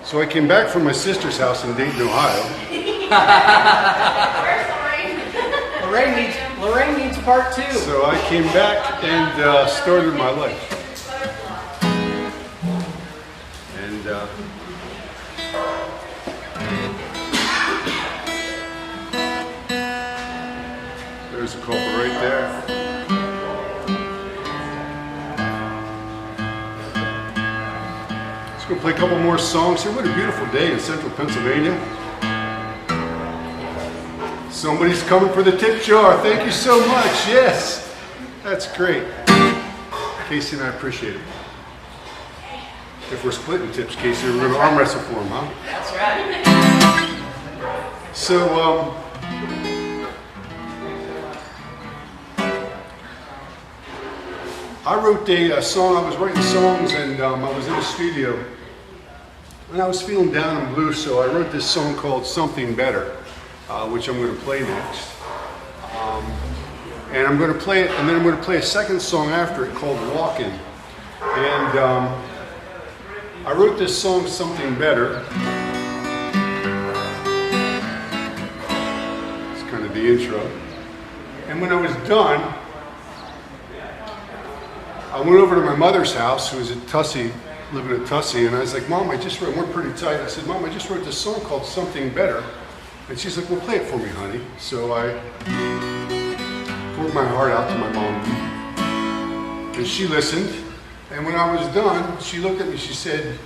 So I came back from my sister's house in Dayton, Ohio. Lorraine needs part 2. So I came back and started my life. And there's a couple right there. Just gonna play a couple more songs here. What a beautiful day in central Pennsylvania. Somebody's coming for the tip jar. Thank you so much. Yes, that's great. Casey and I appreciate it. If we're splitting tips, Casey, we're gonna arm wrestle for them, huh? That's right. So, I wrote a song. I was writing songs, and I was in the studio, and I was feeling down and blue. So I wrote this song called "Something Better," which I'm going to play next. And I'm going to play it, and then I'm going to play a second song after it called "Walkin'." And I wrote this song "Something Better." It's kind of the intro. And when I was done, I went over to my mother's house, who was at Tussey, living at Tussey, and I was like, Mom, I just wrote, we're pretty tight. I said, Mom, I just wrote this song called "Something Better." And she's like, well, play it for me, honey. So I poured my heart out to my mom. And she listened. And when I was done, she looked at me, she said,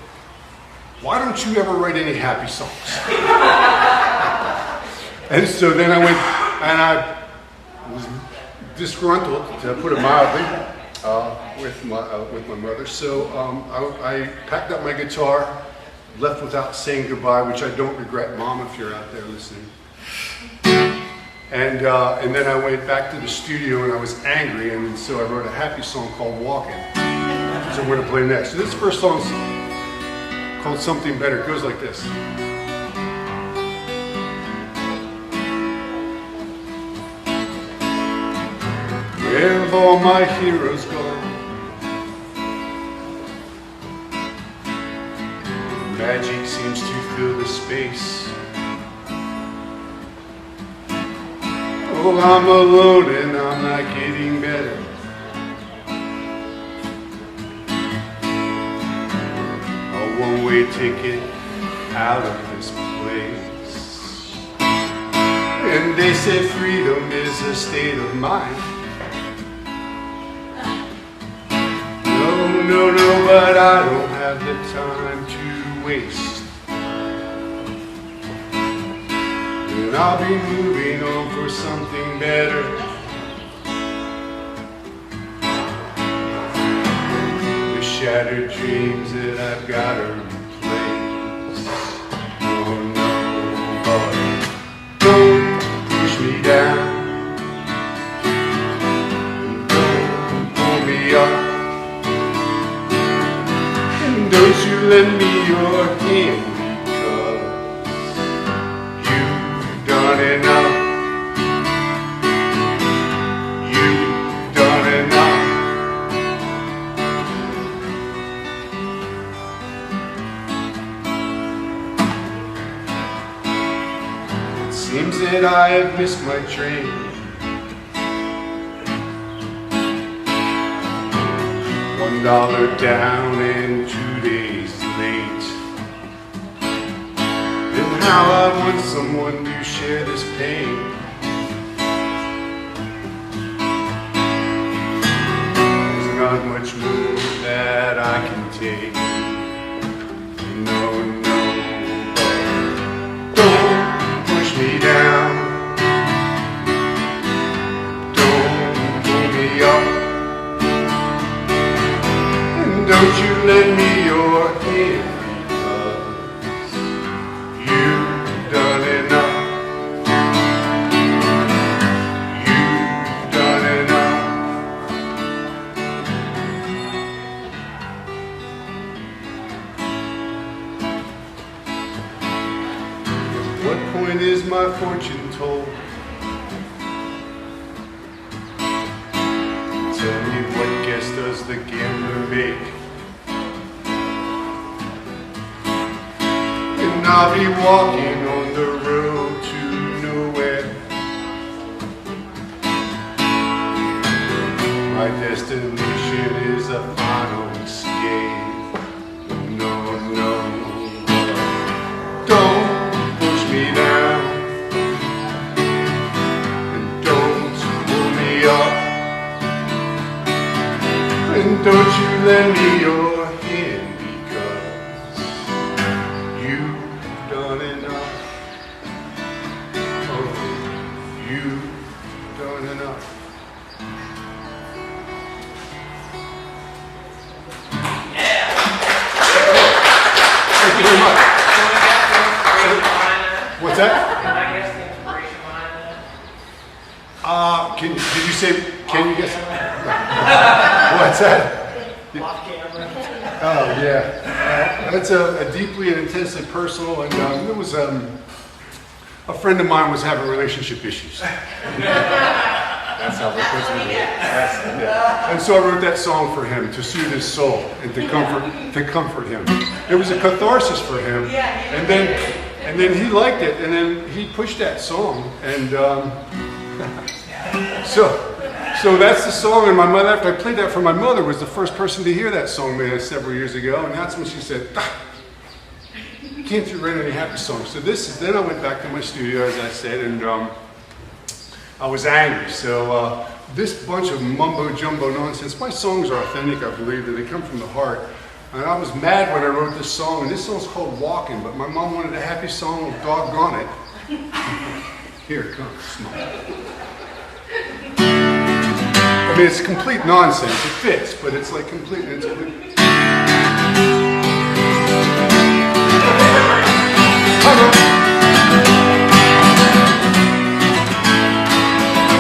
why don't you ever write any happy songs? And so then I went, and I was disgruntled, to put it mildly, with my mother. So I packed up my guitar, left without saying goodbye, which I don't regret, Mom, if you're out there listening. And then I went back to the studio, and I was angry, and so I wrote a happy song called "Walkin'," which I'm going to play next. So this first song's called "Something Better." It goes like this. Where have all my heroes gone? Magic seems to fill the space. Oh, I'm alone and I'm not getting better. A one-way ticket out of this place. And they said freedom is a state of mind. No, but I don't have the time to waste. And I'll be moving on for something better. The shattered dreams that I've got to replace. Oh no, but don't push me down. Don't pull me up. Don't you lend me your hand, because you've done enough. You've done enough. It seems that I have missed my train. $1 down and 2 days late. And how I want someone to share this pain. There's not much more that I can take. No, but don't push me down. Don't pull me up. Don't you lend me your hand, because you've done enough. You've done enough. At what point is my fortune told? Tell me, what guess does the gambler make? I'll be walking on the road to nowhere. My destination is a final escape. No, no, don't push me down, and don't pull me up, and don't you lend me your hand, because you've done enough. Oh, you've done enough. Thank you very much. What's that? Did you say, can you guess? What's that? Oh, yeah. That's a deeply and intensely personal, and it was a friend of mine was having relationship issues. That's how the person did it. Yeah. And so I wrote that song for him to soothe his soul and to comfort him. It was a catharsis for him, and then he liked it, and then he pushed that song, and so that's the song. And my mother, after I played that for my mother, was the first person to hear that song several years ago, and that's when she said, "Can't you write any happy songs?" So then I went back to my studio, as I said, and I was angry. So this bunch of mumbo jumbo nonsense. My songs are authentic, I believe, that they come from the heart. And I was mad when I wrote this song, and this song's called "Walking," but my mom wanted a happy song, well, doggone it. Here it comes, smile. I mean, it's complete nonsense. It fits, but it's like complete. And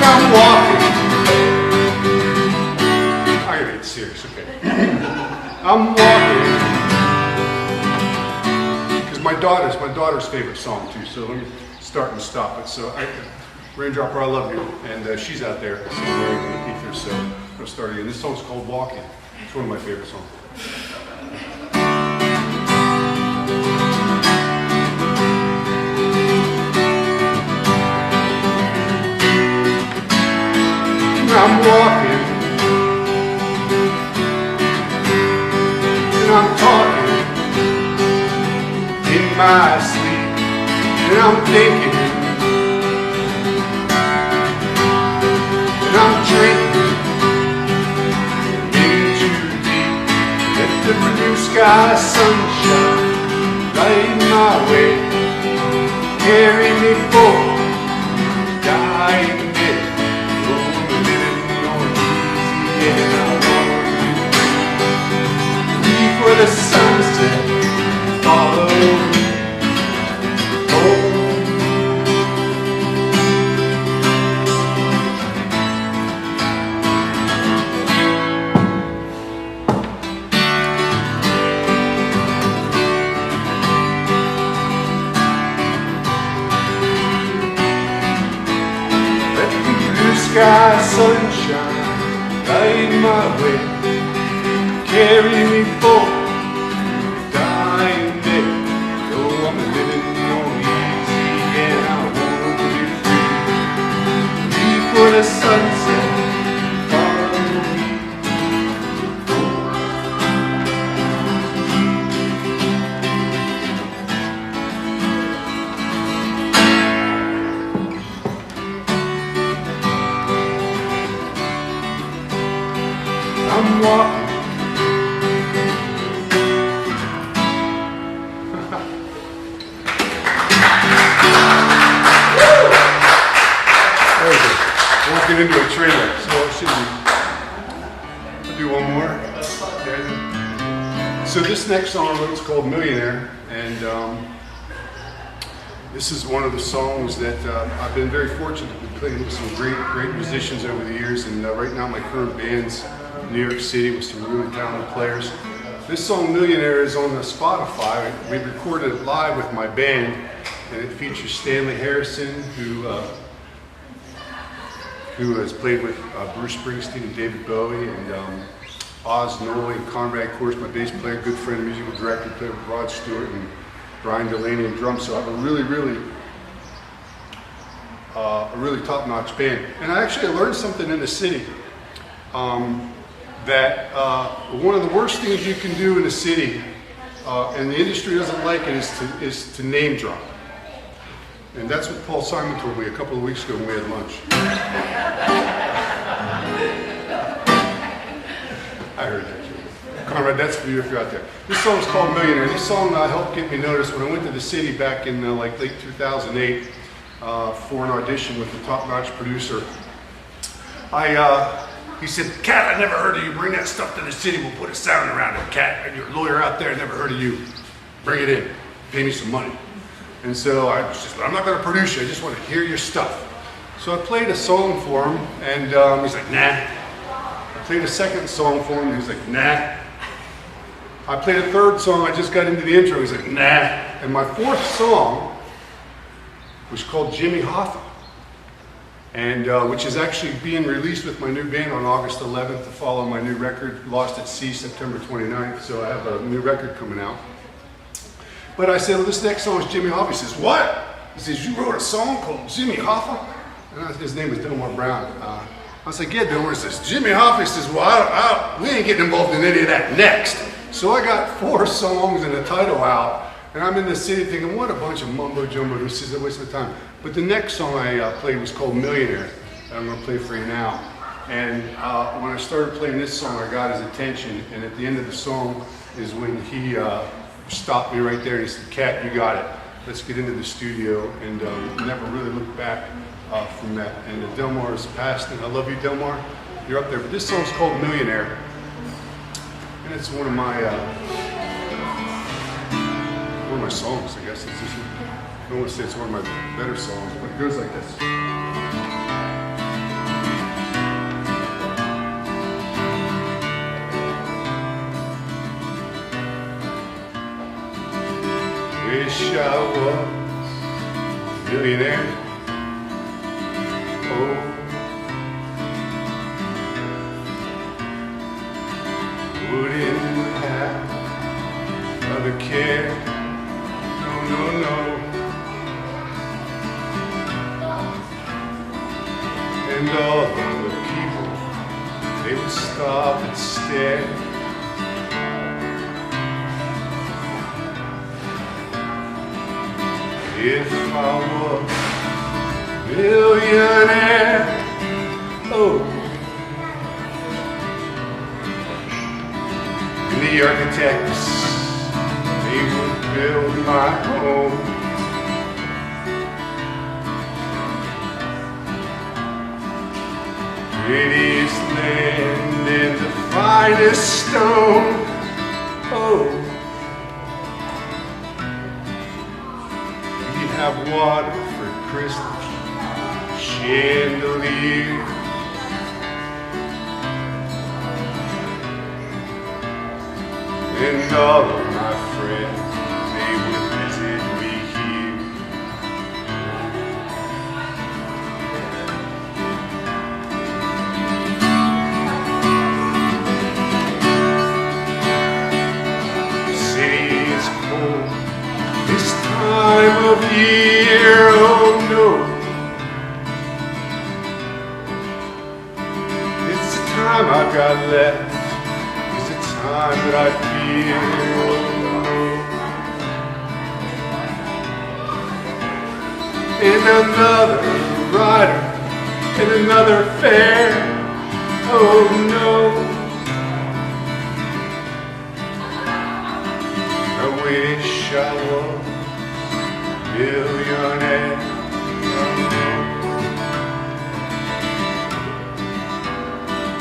I'm walking. I gotta get serious, okay. I'm walking. Because my daughter's favorite song too. So let me start and stop it. So Raindropper, I love you, and she's out there somewhere in the ether, so we'll start again. This song's called "Walking." It's one of my favorite songs. I'm walking, and I'm talking in my sleep, and I'm thinking, I'm drinking in too deep. Let the blue sky sunshine light my way, carry me forward, dying day. Oh, I'm living on easy, and I want to leave for the sunset, follow me home. Sky sunshine, light my way, carry me forward, dying day. Oh, I'm living on easy, and I want to be free. Leave for the sunset, follow me. I'm walking. Walking into a trailer, so it should be. I'll do one more. So this next song I wrote is called "Millionaire," and this is one of the songs that I've been very fortunate to be playing with some great musicians over the years, and right now my current band's in New York City with some really talented players. This song "Millionaire" is on the Spotify. We recorded it live with my band, and it features Stanley Harrison, who has played with Bruce Springsteen and David Bowie, and Oz Noy and Conrad Course, my bass player, good friend, musical director, played with Rod Stewart and Brian Delaney and drums. So I have a really top-notch band. And I actually learned something in the city that one of the worst things you can do in a city, and the industry doesn't like it, is to name drop. And that's what Paul Simon told me a couple of weeks ago when we had lunch. I heard that. Conrad, that's for you if you're out there. This song's called Millionaire. This song helped get me noticed when I went to the city back in like late 2008 for an audition with the top-notch producer. He said, "Cat, I never heard of you. Bring that stuff to the city. We'll put a sound around it. Cat, and your lawyer out there, never heard of you. Bring it in. Pay me some money." And so I was just, I'm not going to produce you. I just want to hear your stuff. So I played a song for him, and he's like, "Nah." I played a second song for him, and he's like, "Nah." I played a third song, I just got into the intro, he's like, "Nah." And my fourth song was called Jimmy Hoffa, and which is actually being released with my new band on August 11th to follow my new record, Lost at Sea, September 29th, so I have a new record coming out. But I said, "Well, this next song is Jimmy Hoffa." He says, "What?" He says, "You wrote a song called Jimmy Hoffa?" And his name was Delmar Brown. I was like, "Yeah, Delmar." He says, "Jimmy Hoffa." He says, "Well, we ain't getting involved in any of that next." So I got 4 songs and a title out, and I'm in the city thinking, what a bunch of mumbo jumbo, this is a waste of time. But the next song I played was called Millionaire, that I'm going to play for you now. And when I started playing this song, I got his attention, and at the end of the song is when he stopped me right there and he said, "Cat, you got it. Let's get into the studio," and never really looked back from that. And Delmar has passed, and I love you, Delmar. You're up there. But this song's called Millionaire. And it's one of my songs, I guess. I don't want to say it's one of my better songs, but it goes like this. Wish I was a millionaire. Oh. Wouldn't have other care, no, no, no. And all of the people, they would stop and stare. If I was a millionaire, oh. The architects, they would build my home. Prettiest land and the finest stone. Oh, we'd have water for crystal chandeliers. And all of my friends, they would visit me here. The city is cold this time of year, oh no. It's the time I've got left. Time that I feel, and another rider, and another fare, oh no. I wish I was a millionaire.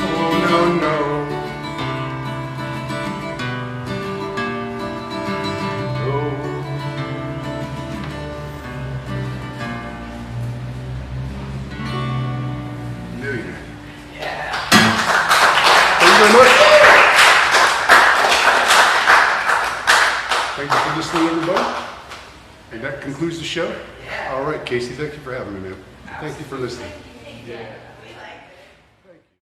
Oh no, no. Thank you for listening, everybody. And that concludes the show. All right, Casey, thank you for having me, man. Thank you for listening. Yeah.